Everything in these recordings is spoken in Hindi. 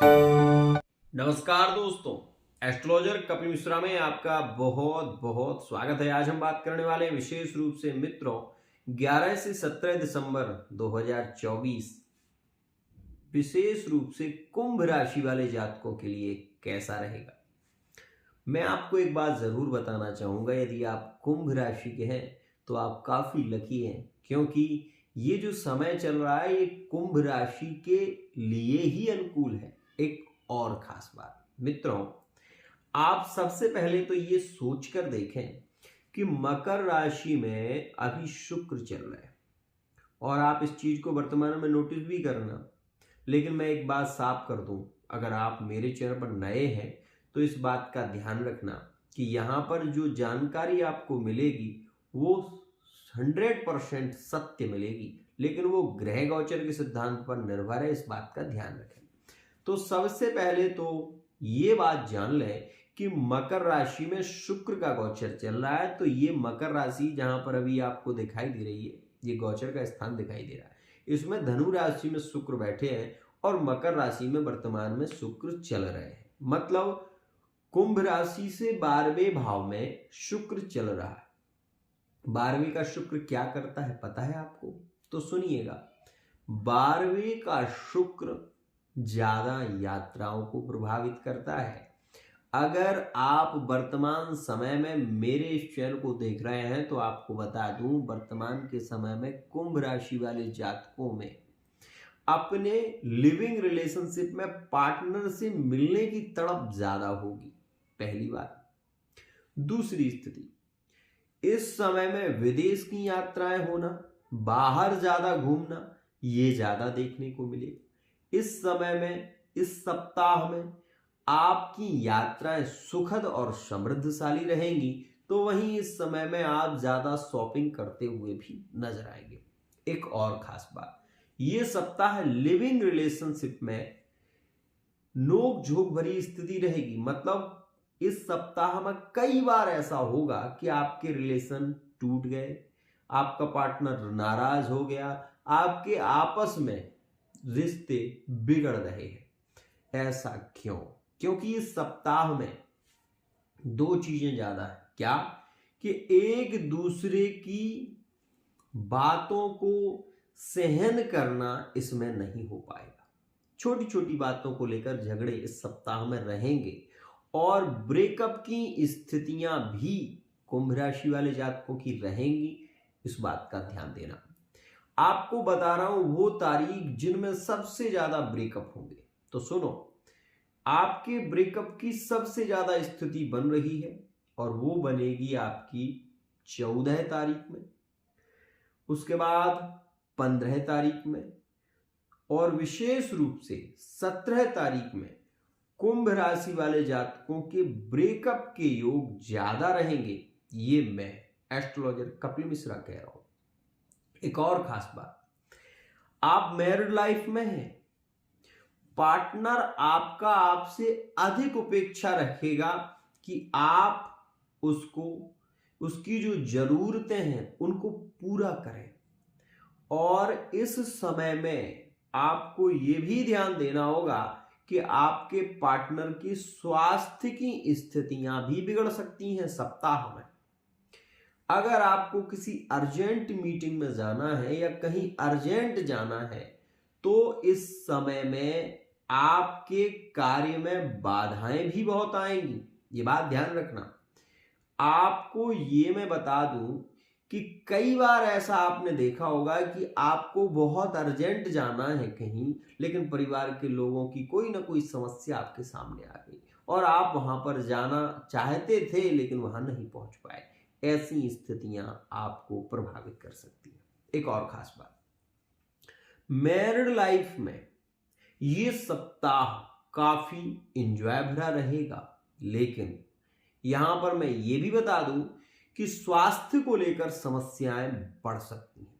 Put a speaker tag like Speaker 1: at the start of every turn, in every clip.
Speaker 1: नमस्कार दोस्तों, एस्ट्रोलॉजर कपिल मिश्रा में आपका बहुत बहुत स्वागत है। आज हम बात करने वाले हैं विशेष रूप से मित्रों 11 से 17 दिसंबर 2024 विशेष रूप से कुंभ राशि वाले जातकों के लिए कैसा रहेगा। मैं आपको एक बात जरूर बताना चाहूंगा, यदि आप कुंभ राशि के हैं तो आप काफी लकी हैं, क्योंकि ये जो समय चल रहा है ये कुंभ राशि के लिए ही अनुकूल है। एक और खास बात मित्रों, आप सबसे पहले तो ये सोचकर देखें कि मकर राशि में अभी शुक्र चल रहा है और आप इस चीज को वर्तमान में नोटिस भी करना। लेकिन मैं एक बात साफ कर दूं, अगर आप मेरे चैनल पर नए हैं तो इस बात का ध्यान रखना कि यहाँ पर जो जानकारी आपको मिलेगी वो 100% सत्य मिलेगी, लेकिन वो ग्रह गोचर के सिद्धांत पर निर्भर है। इस बात का ध्यान रखें। तो सबसे पहले तो ये बात जान लें कि मकर राशि में शुक्र का गोचर चल रहा है। तो ये मकर राशि जहां पर अभी आपको दिखाई दे रही है, ये गोचर का स्थान दिखाई दे रहा है, इसमें धनु राशि में शुक्र बैठे हैं और मकर राशि में वर्तमान में शुक्र चल रहे हैं। मतलब कुंभ राशि से 12वें भाव में शुक्र चल रहा है। 12वें का शुक्र क्या करता है पता है आपको? तो सुनिएगा, 12वें का शुक्र ज्यादा यात्राओं को प्रभावित करता है। अगर आप वर्तमान समय में मेरे इस चैनल को देख रहे हैं तो आपको बता दूं, वर्तमान के समय में कुंभ राशि वाले जातकों में अपने लिविंग रिलेशनशिप में पार्टनर से मिलने की तड़प ज्यादा होगी, पहली बात। दूसरी स्थिति, इस समय में विदेश की यात्राएं होना, बाहर ज्यादा घूमना, ये ज्यादा देखने को मिले। इस समय में, इस सप्ताह में आपकी यात्राएं सुखद और समृद्धशाली रहेंगी। तो वहीं इस समय में आप ज्यादा शॉपिंग करते हुए भी नजर आएंगे। एक और खास बात, ये सप्ताह लिविंग रिलेशनशिप में नोक झोंक भरी स्थिति रहेगी। मतलब इस सप्ताह में कई बार ऐसा होगा कि आपके रिलेशन टूट गए, आपका पार्टनर नाराज हो गया, आपके आपस में रिश्ते बिगड़ रहे हैं। ऐसा क्यों? क्योंकि इस सप्ताह में दो चीजें ज्यादा है। क्या? कि एक दूसरे की बातों को सहन करना इसमें नहीं हो पाएगा। छोटी छोटी बातों को लेकर झगड़े इस सप्ताह में रहेंगे और ब्रेकअप की स्थितियां भी कुंभ राशि वाले जातकों की रहेंगी। इस बात का ध्यान देना। आपको बता रहा हूं वो तारीख जिनमें सबसे ज्यादा ब्रेकअप होंगे। तो सुनो, आपके ब्रेकअप की सबसे ज्यादा स्थिति बन रही है और वो बनेगी आपकी 14 तारीख में, उसके बाद 15 तारीख में और विशेष रूप से 17 तारीख में कुंभ राशि वाले जातकों के ब्रेकअप के योग ज्यादा रहेंगे। ये मैं एस्ट्रोलॉजर कपिल मिश्रा कह रहा हूं। एक और खास बात, आप मैरिड लाइफ में हैं, पार्टनर आपका आपसे अधिक अपेक्षा रखेगा कि आप उसको, उसकी जो जरूरतें हैं उनको पूरा करें। और इस समय में आपको यह भी ध्यान देना होगा कि आपके पार्टनर की स्वास्थ्य की स्थितियां भी बिगड़ सकती हैं सप्ताह में। अगर आपको किसी अर्जेंट मीटिंग में जाना है या कहीं अर्जेंट जाना है तो इस समय में आपके कार्य में बाधाएं भी बहुत आएंगी। ये बात ध्यान रखना। आपको ये मैं बता दूं कि कई बार ऐसा आपने देखा होगा कि आपको बहुत अर्जेंट जाना है कहीं, लेकिन परिवार के लोगों की कोई ना कोई समस्या आपके सामने आ गई और आप वहां पर जाना चाहते थे लेकिन वहां नहीं पहुंच पाए। ऐसी स्थितियां आपको प्रभावित कर सकती हैं। एक और खास बात, मैरिड लाइफ में ये सप्ताह काफी एंजॉय भरा रहेगा, लेकिन यहां पर मैं ये भी बता दूं कि स्वास्थ्य को लेकर समस्याएं बढ़ सकती हैं।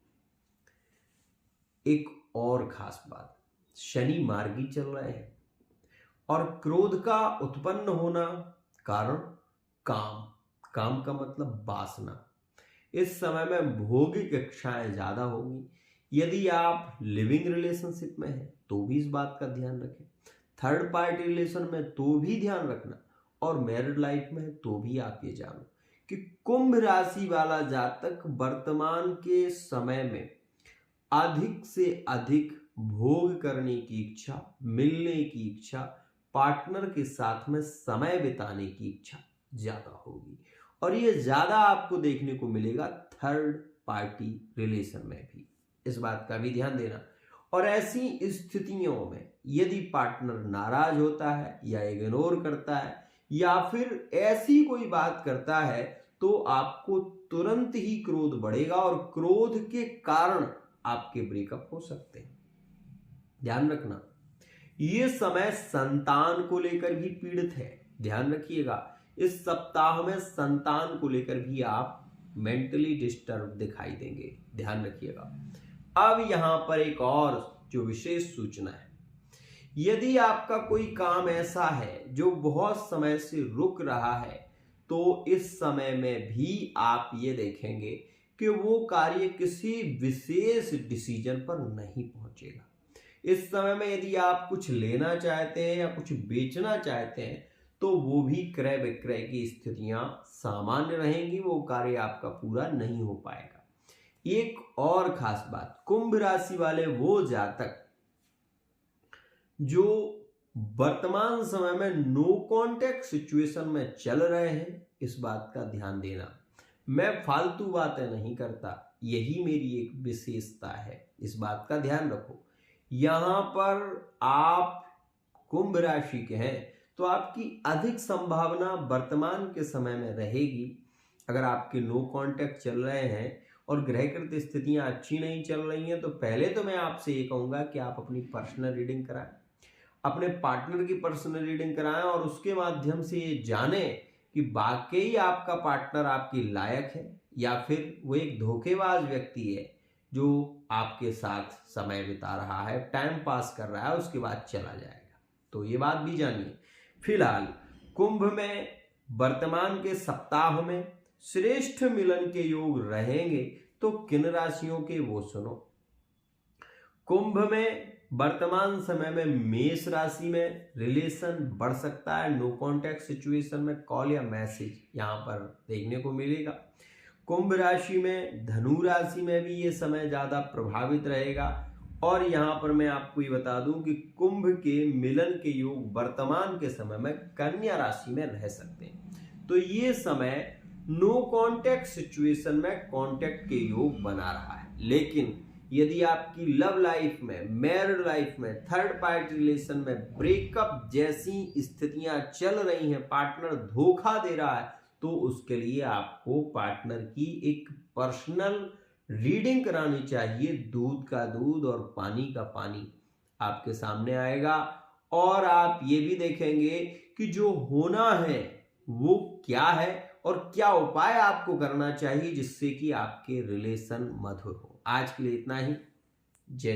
Speaker 1: एक और खास बात, शनि मार्गी चल रहे हैं और क्रोध का उत्पन्न होना कारण काम, काम का मतलब वासना। इस समय में भौतिक इच्छाएं ज्यादा होगी। यदि आप लिविंग रिलेशनशिप में हैं तो भी इस बात का ध्यान रखें। थर्ड पार्टी रिलेशन में तो भी ध्यान रखना, और मैरिड लाइफ में तो भी आप ये जानो कि कुंभ राशि वाला जातक वर्तमान के समय में अधिक से अधिक भोग करने की इच्छा, मिलने की इच्छा, पार्टनर के साथ में समय बिताने की इच्छा ज्यादा होगी, और ये ज्यादा आपको देखने को मिलेगा थर्ड पार्टी रिलेशन में भी। इस बात का भी ध्यान देना। और ऐसी स्थितियों में यदि पार्टनर नाराज होता है या इग्नोर करता है या फिर ऐसी कोई बात करता है तो आपको तुरंत ही क्रोध बढ़ेगा, और क्रोध के कारण आपके ब्रेकअप हो सकते हैं। ध्यान रखना, ये समय संतान को लेकर भी पीड़ित है। ध्यान रखिएगा, इस सप्ताह में संतान को लेकर भी आप मेंटली डिस्टर्ब दिखाई देंगे। ध्यान रखिएगा। अब यहां पर एक और जो विशेष सूचना है, यदि आपका कोई काम ऐसा है जो बहुत समय से रुक रहा है तो इस समय में भी आप ये देखेंगे कि वो कार्य किसी विशेष डिसीजन पर नहीं पहुंचेगा। इस समय में यदि आप कुछ लेना चाहते हैं या कुछ बेचना चाहते हैं तो वो भी क्रय विक्रय की स्थितियां सामान्य रहेंगी, वो कार्य आपका पूरा नहीं हो पाएगा। एक और खास बात, कुंभ राशि वाले वो जातक जो वर्तमान समय में नो कांटेक्ट सिचुएशन में चल रहे हैं, इस बात का ध्यान देना। मैं फालतू बातें नहीं करता, यही मेरी एक विशेषता है, इस बात का ध्यान रखो। यहां पर आप कुंभ राशि के हैं तो आपकी अधिक संभावना वर्तमान के समय में रहेगी। अगर आपके नो कांटेक्ट चल रहे हैं और ग्रहकृत स्थितियां अच्छी नहीं चल रही हैं तो पहले तो मैं आपसे ये कहूंगा कि आप अपनी पर्सनल रीडिंग कराएं, अपने पार्टनर की पर्सनल रीडिंग कराएं, और उसके माध्यम से ये जानें कि वाकई आपका पार्टनर आपके लायक है या फिर वो एक धोखेबाज व्यक्ति है जो आपके साथ समय बिता रहा है, टाइम पास कर रहा है, उसके बाद चला जाएगा। तो ये बात भी जानिए। फिलहाल कुंभ में वर्तमान के सप्ताह में श्रेष्ठ मिलन के योग रहेंगे तो किन राशियों के वो सुनो। कुंभ में वर्तमान समय में मेष राशि में रिलेशन बढ़ सकता है, नो कांटेक्ट सिचुएशन में कॉल या मैसेज यहां पर देखने को मिलेगा। कुंभ राशि में, धनु राशि में भी ये समय ज्यादा प्रभावित रहेगा, और यहां पर मैं आपको ये बता दूं कि कुंभ के मिलन के योग वर्तमान के समय में कन्या राशि में रह सकते हैं। तो ये समय नो कांटेक्ट सिचुएशन में कांटेक्ट के योग बना रहा है, लेकिन यदि आपकी लव लाइफ में, मैरिड लाइफ में, थर्ड पार्टी रिलेशन में ब्रेकअप जैसी स्थितियां चल रही हैं, पार्टनर धोखा दे रहा है, तो उसके लिए आपको पार्टनर की एक पर्सनल रीडिंग करानी चाहिए। दूध का दूध और पानी का पानी आपके सामने आएगा, और आप ये भी देखेंगे कि जो होना है वो क्या है और क्या उपाय आपको करना चाहिए जिससे कि आपके रिलेशन मधुर हो। आज के लिए इतना ही। जय